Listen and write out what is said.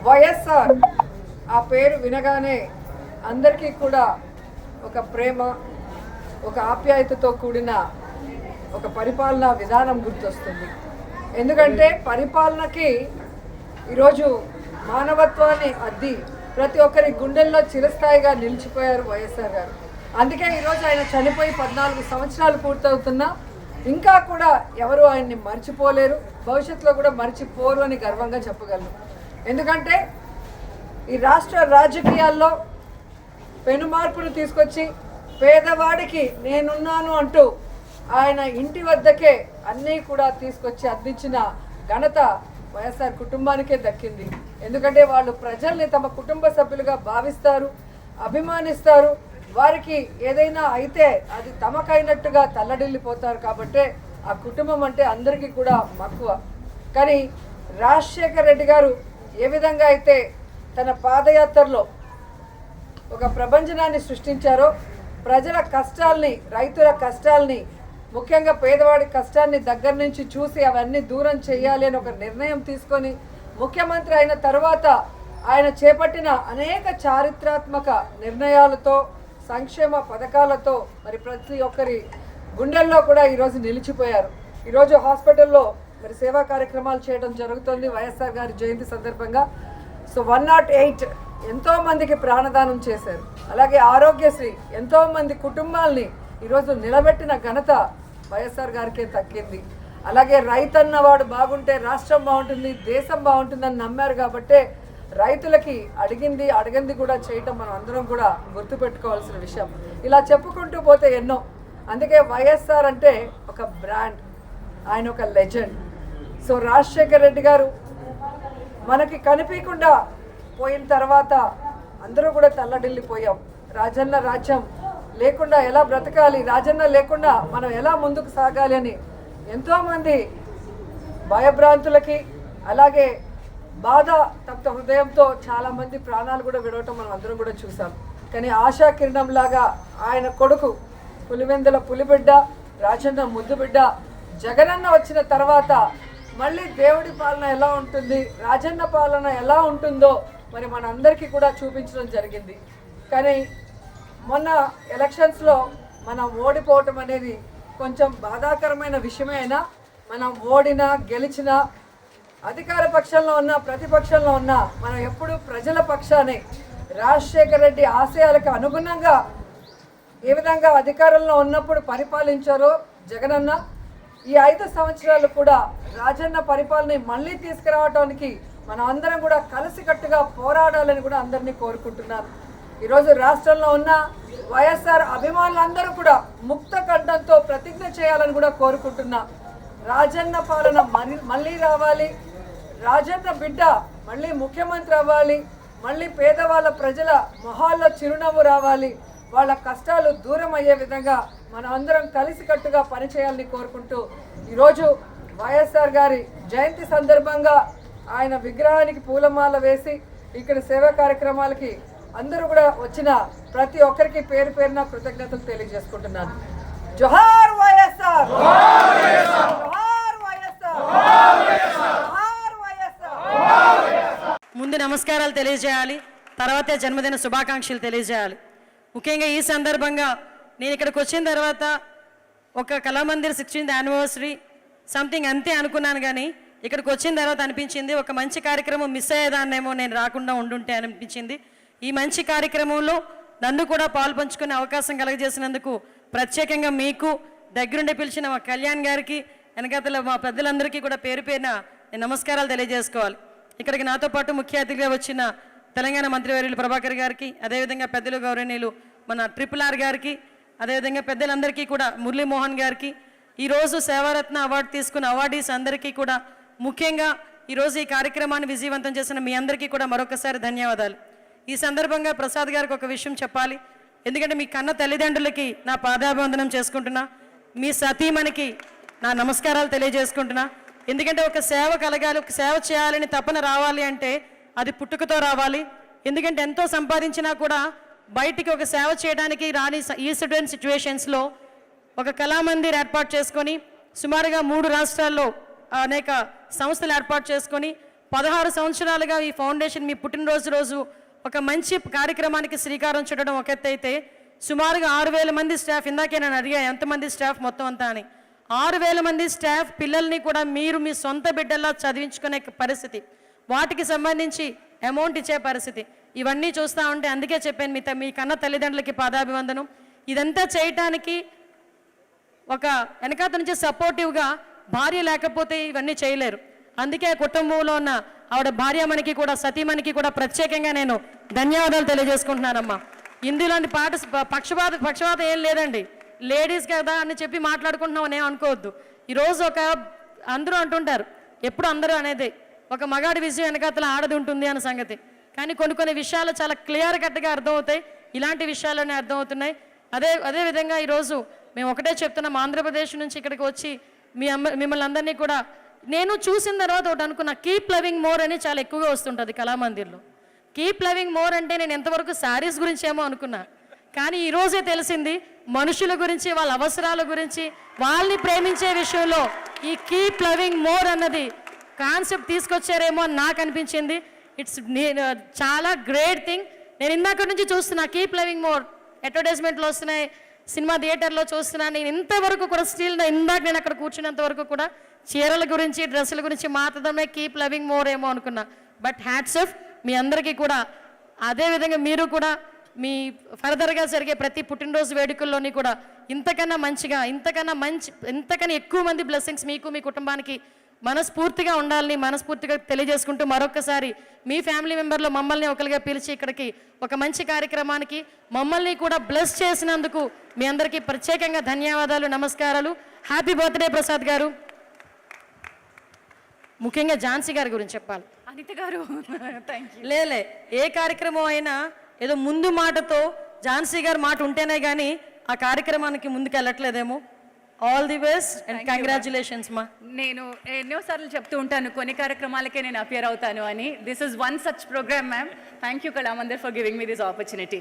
వైఎస్ఆర్ ఆ పేరు వినగానే అందరికీ కూడా ఒక ప్రేమ, ఒక ఆప్యాయతతో కూడిన ఒక పరిపాలనా విధానం గుర్తొస్తుంది. ఎందుకంటే పరిపాలనకి ఈరోజు మానవత్వాన్ని అద్ది ప్రతి ఒక్కరి గుండెల్లో చిరస్థాయిగా నిలిచిపోయారు వైఎస్ఆర్ గారు. అందుకే ఈరోజు ఆయన చనిపోయి 14 సంవత్సరాలు పూర్తవుతున్నా ఇంకా కూడా ఎవరు ఆయన్ని మర్చిపోలేరు, భవిష్యత్తులో కూడా మర్చిపోరు అని గర్వంగా చెప్పగలను. ఎందుకంటే ఈ రాష్ట్ర రాజకీయాల్లో పెను మార్పును తీసుకొచ్చి పేదవాడికి నేనున్నాను అంటూ ఆయన ఇంటి వద్దకే అన్నీ కూడా తీసుకొచ్చి అందించిన ఘనత వైఎస్ఆర్ కుటుంబానికే దక్కింది. ఎందుకంటే వాళ్ళు ప్రజల్ని తమ కుటుంబ సభ్యులుగా భావిస్తారు, అభిమానిస్తారు. వారికి ఏదైనా అయితే అది తమకైనట్టుగా తల్లడిల్లిపోతారు. కాబట్టే ఆ కుటుంబం అంటే అందరికీ కూడా మక్కువ. కానీ రాజశేఖర్ రెడ్డి గారు ఏ విధంగా అయితే తన పాదయాత్రలో ఒక ప్రభంజనాన్ని సృష్టించారో, ప్రజల కష్టాల్ని, రైతుల కష్టాల్ని, ముఖ్యంగా పేదవాడి కష్టాన్ని దగ్గర నుంచి చూసి అవన్నీ దూరం చేయాలి అని ఒక నిర్ణయం తీసుకొని ముఖ్యమంత్రి అయిన తర్వాత ఆయన చేపట్టిన అనేక చారిత్రాత్మక నిర్ణయాలతో, సంక్షేమ పథకాలతో మరి ప్రతి ఒక్కరి గుండెల్లో కూడా ఈరోజు నిలిచిపోయారు. ఈరోజు హాస్పిటల్లో మరి సేవా కార్యక్రమాలు చేయడం జరుగుతుంది వైఎస్ఆర్ గారి జయంతి సందర్భంగా. సో 108 ఎంతోమందికి ప్రాణదానం చేశారు. అలాగే ఆరోగ్యశ్రీ ఎంతోమంది కుటుంబాల్ని ఈరోజు నిలబెట్టిన ఘనత వైఎస్ఆర్ గారికే దక్కింది. అలాగే రైతన్న వాడు బాగుంటే రాష్ట్రం బాగుంటుంది, దేశం బాగుంటుందని నమ్మారు. కాబట్టే రైతులకి అడిగింది కూడా చేయటం మనం అందరం కూడా గుర్తుపెట్టుకోవాల్సిన విషయం. ఇలా చెప్పుకుంటూ పోతే ఎన్నో. అందుకే వైఎస్ఆర్ అంటే ఒక బ్రాండ్, ఆయన ఒక లెజెండ్. సో రాజశేఖర్ రెడ్డి గారు మనకి కనిపించకుండా పోయిన తర్వాత అందరూ కూడా తల్లడిల్లిపోయాం. రాజన్న రాజ్యం లేకుండా ఎలా బ్రతకాలి, రాజన్న లేకుండా మనం ఎలా ముందుకు సాగాలి అని ఎంతోమంది భయభ్రాంతులకి, అలాగే బాధ తప్త హృదయంతో చాలామంది ప్రాణాలు కూడా విడవటం మనం అందరం కూడా చూసాం. కానీ ఆశా కిరణం లాగా ఆయన కొడుకు పులివెందుల పులిబిడ్డ, రాజన్న ముద్దు బిడ్డ జగనన్న వచ్చిన తర్వాత మళ్ళీ దేవుడి పాలన ఎలా ఉంటుంది, రాజన్న పాలన ఎలా ఉంటుందో మరి మనందరికీ కూడా చూపించడం జరిగింది. కానీ మొన్న ఎలక్షన్స్లో మనం ఓడిపోవటం అనేది కొంచెం బాధాకరమైన విషయమే. అయినా మనం ఓడినా గెలిచినా, అధికార పక్షంలో ఉన్నా ప్రతిపక్షంలో ఉన్నా మనం ఎప్పుడు ప్రజల పక్షానే, రాజశేఖర్ రెడ్డి ఆశయాలకు అనుగుణంగా ఏ విధంగా అధికారంలో ఉన్నప్పుడు పరిపాలించారో జగనన్న, ఈ 5 సంవత్సరాలు కూడా రాజన్న పరిపాలన మళ్ళీ తీసుకురావడానికి మనం అందరం కూడా కలిసికట్టుగా పోరాడాలని కూడా అందరినీ కోరుకుంటున్నాను. ఈరోజు రాష్ట్రంలో ఉన్న వైఎస్ఆర్ అభిమానులందరూ కూడా ముక్త కంఠంతో ప్రతిజ్ఞ చేయాలని కూడా కోరుకుంటున్నా. రాజన్న పాలన మళ్ళీ రావాలి, రాజన్న బిడ్డ మళ్ళీ ముఖ్యమంత్రి అవ్వాలి, మళ్ళీ పేదవాళ్ళ ప్రజల మొహాల్లో చిరునవ్వు రావాలి, వాళ్ళ కష్టాలు దూరం అయ్యే విధంగా మనం అందరం కలిసికట్టుగా పనిచేయాలని కోరుకుంటూ ఈరోజు వైఎస్ఆర్ గారి జయంతి సందర్భంగా ఆయన విగ్రహానికి పూలమాల వేసి ఇక్కడ సేవా కార్యక్రమాలకి అందరూ కూడా వచ్చిన ప్రతి ఒక్కరికి పేరు పేరున కృతజ్ఞతలు తెలియజేసుకుంటున్నాను. జోహార్ వైఎస్ఆర్, జోహార్ వైఎస్ఆర్, జోహార్ వైఎస్ఆర్. ముందు నమస్కారాలు తెలియజేయాలి, తర్వాతే జన్మదిన శుభాకాంక్షలు తెలియజేయాలి. ముఖ్యంగా ఈ సందర్భంగా నేను ఇక్కడికి వచ్చిన తర్వాత ఒక కళామందిర్ 16th యానివర్సరీ సంథింగ్ అంతే అనుకున్నాను. కానీ ఇక్కడికి వచ్చిన తర్వాత అనిపించింది ఒక మంచి కార్యక్రమం మిస్ అయ్యేదాన్నేమో నేను రాకుండా ఉండుంటే అనిపించింది. ఈ మంచి కార్యక్రమంలో నన్ను కూడా పాలు పంచుకునే అవకాశం కలగజేసినందుకు ప్రత్యేకంగా మీకు, దగ్గరుండి పిలిచిన మా కళ్యాణ్ గారికి, వెనకాతల మా పెద్దలందరికీ కూడా పేరు పేరున నేను నమస్కారాలు తెలియజేసుకోవాలి. ఇక్కడికి నాతో పాటు ముఖ్య అతిథిగా వచ్చిన తెలంగాణ మంత్రివర్యులు ప్రభాకర్ గారికి, అదేవిధంగా పెద్దలు గౌరవనీయులు మన RRR గారికి, అదేవిధంగా పెద్దలందరికీ కూడా మురళీమోహన్ గారికి, ఈరోజు సేవారత్న అవార్డు తీసుకున్న అవార్డీస్ అందరికీ కూడా, ముఖ్యంగా ఈరోజు ఈ కార్యక్రమాన్ని విజయవంతం చేసిన మీ అందరికీ కూడా మరొకసారి ధన్యవాదాలు. ఈ సందర్భంగా ప్రసాద్ గారికి ఒక విషయం చెప్పాలి. ఎందుకంటే మీ కన్న తల్లిదండ్రులకి నా పాదాభివందనం చేసుకుంటున్నా, మీ సతీమణికి నా నమస్కారాలు తెలియజేసుకుంటున్నా. ఎందుకంటే ఒక సేవ కలగాలి, ఒక సేవ చేయాలని తపన రావాలి అంటే అది పుట్టుకతో రావాలి. ఎందుకంటే ఎంతో సంపాదించినా కూడా బయటికి ఒక సేవ చేయడానికి రాని ఈ సడన్ సిచ్యువేషన్స్లో ఒక కళామందిర్ ఏర్పాటు చేసుకొని సుమారుగా 3 రాష్ట్రాల్లో అనేక సంస్థలు ఏర్పాటు చేసుకొని 16 సంవత్సరాలుగా ఈ ఫౌండేషన్ మీ పుట్టినరోజు రోజు ఒక మంచి కార్యక్రమానికి శ్రీకారం చుట్టడం ఒక ఎత్తు అయితే, సుమారుగా 6,000 మంది స్టాఫ్, ఇందాకే నేను అడిగా ఎంతమంది స్టాఫ్ మొత్తం అంతా అని, 6,000 మంది స్టాఫ్ పిల్లల్ని కూడా మీరు మీ సొంత బిడ్డల్లా చదివించుకునే పరిస్థితి, వాటికి సంబంధించి అమౌంట్ ఇచ్చే పరిస్థితి, ఇవన్నీ చూస్తూ ఉంటే అందుకే చెప్పాను మీ కన్న తల్లిదండ్రులకి పాదాభివందనం. ఇదంతా చేయటానికి ఒక వెనకాత నుంచి సపోర్టివ్గా భార్య లేకపోతే ఇవన్నీ చేయలేరు. అందుకే కుటుంబంలో ఉన్న ఆవిడ భార్యమణికి కూడా సతీమణికి కూడా ప్రత్యేకంగా నేను ధన్యవాదాలు తెలియజేసుకుంటున్నానమ్మా. ఇందులోని పక్షపాతం ఏం లేదండి, లేడీస్ కదా అని చెప్పి మాట్లాడుకుంటున్నాం అని అనుకోవద్దు. ఈరోజు అందరూ అంటుంటారు, ఎప్పుడు అందరూ అనేది ఒక మగాడి విజయం వెనకాతల ఆడది ఉంటుంది అన్న సంగతి, కానీ కొన్ని విషయాలు చాలా క్లియర్ కట్గా అర్థమవుతాయి, ఇలాంటి విషయాలనే అర్థమవుతున్నాయి. అదేవిధంగా ఈరోజు మేము ఒకటే చెప్తున్నాం, ఆంధ్రప్రదేశ్ నుంచి ఇక్కడికి వచ్చి మిమ్మల్ని అందరినీ కూడా నేను చూసిన తర్వాత ఒకటి అనుకున్నా, కీప్ లవింగ్ మోర్ అని చాలా ఎక్కువగా వస్తుంటుంది కళామందిర్లో. కీప్ లవింగ్ మోర్ అంటే నేను ఎంతవరకు శారీస్ గురించి ఏమో అనుకున్నా, కానీ ఈరోజే తెలిసింది మనుషుల గురించి, వాళ్ళ అవసరాల గురించి, వాళ్ళని ప్రేమించే విషయంలో ఈ కీప్ లవింగ్ మోర్ అన్నది కాన్సెప్ట్ తీసుకొచ్చారేమో అని నాకు అనిపించింది. ఇట్స్ చాలా గ్రేట్ థింగ్. నేను ఇందాక నుంచి చూస్తున్నా కీప్ లవింగ్ మోర్, అడ్వర్టైజ్మెంట్లో వస్తున్నాయి, సినిమా థియేటర్లో చూస్తున్నా. నేను ఇంతవరకు కూడా స్టిల్ ఇందాక నేను అక్కడ కూర్చున్నంత వరకు కూడా చీరల గురించి డ్రెస్సుల గురించి మాత్రమే కీప్ లవింగ్ మోర్ ఏమో అనుకున్నా. బట్ హ్యాట్స్ ఆఫ్ మీ అందరికీ కూడా. అదేవిధంగా మీరు కూడా మీ ఫర్దర్గా జరిగే ప్రతి పుట్టినరోజు వేడుకల్లోని కూడా ఇంతకన్నా మంచిగా, ఇంతకన్నా ఎక్కువ మంది బ్లెస్సింగ్స్ మీకు మీ కుటుంబానికి మనస్ఫూర్తిగా ఉండాలని మనస్ఫూర్తిగా తెలియజేసుకుంటూ, మరొకసారి మీ ఫ్యామిలీ మెంబర్లో మమ్మల్ని ఒకరిగా పిలిచి ఇక్కడికి ఒక మంచి కార్యక్రమానికి మమ్మల్ని కూడా బ్లెస్ చేసినందుకు మీ అందరికీ ప్రత్యేకంగా ధన్యవాదాలు, నమస్కారాలు. హ్యాపీ బర్త్డే ప్రసాద్ గారు. ముఖ్యంగా ఝాన్సీ గారి గురించి చెప్పాలి. అనిత గారు థ్యాంక్ యూ. లేలే, ఏ కార్యక్రమం అయినా ఏదో ముందు మాటతో ఝాన్సీ గారి మాట ఉంటేనే కానీ ఆ కార్యక్రమానికి ముందుకు వెళ్ళట్లేదేమో. All the best and congratulations మా. నేను ఎన్నోసార్లు చెప్తూ ఉంటాను కొన్ని కార్యక్రమాలకే నేను అపియర్ అవుతాను అని. This is one such program ma'am. Thank you Kalamandir for giving me this opportunity.